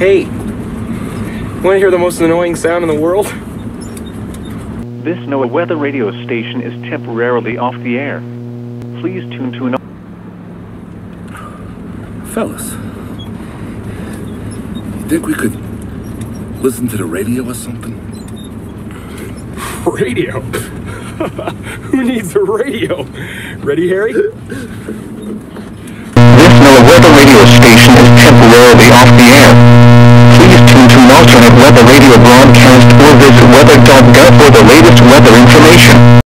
Hey, want to hear the most annoying sound in the world? This NWR weather radio station is temporarily off the air. Please tune to another. Fellas, you think we could listen to the radio or something? Radio? Who needs a radio? Ready, Harry? This NWR weather radio station is temporarily off the air. Please tune to an alternate weather radio broadcast or visit weather.gov for the latest weather information.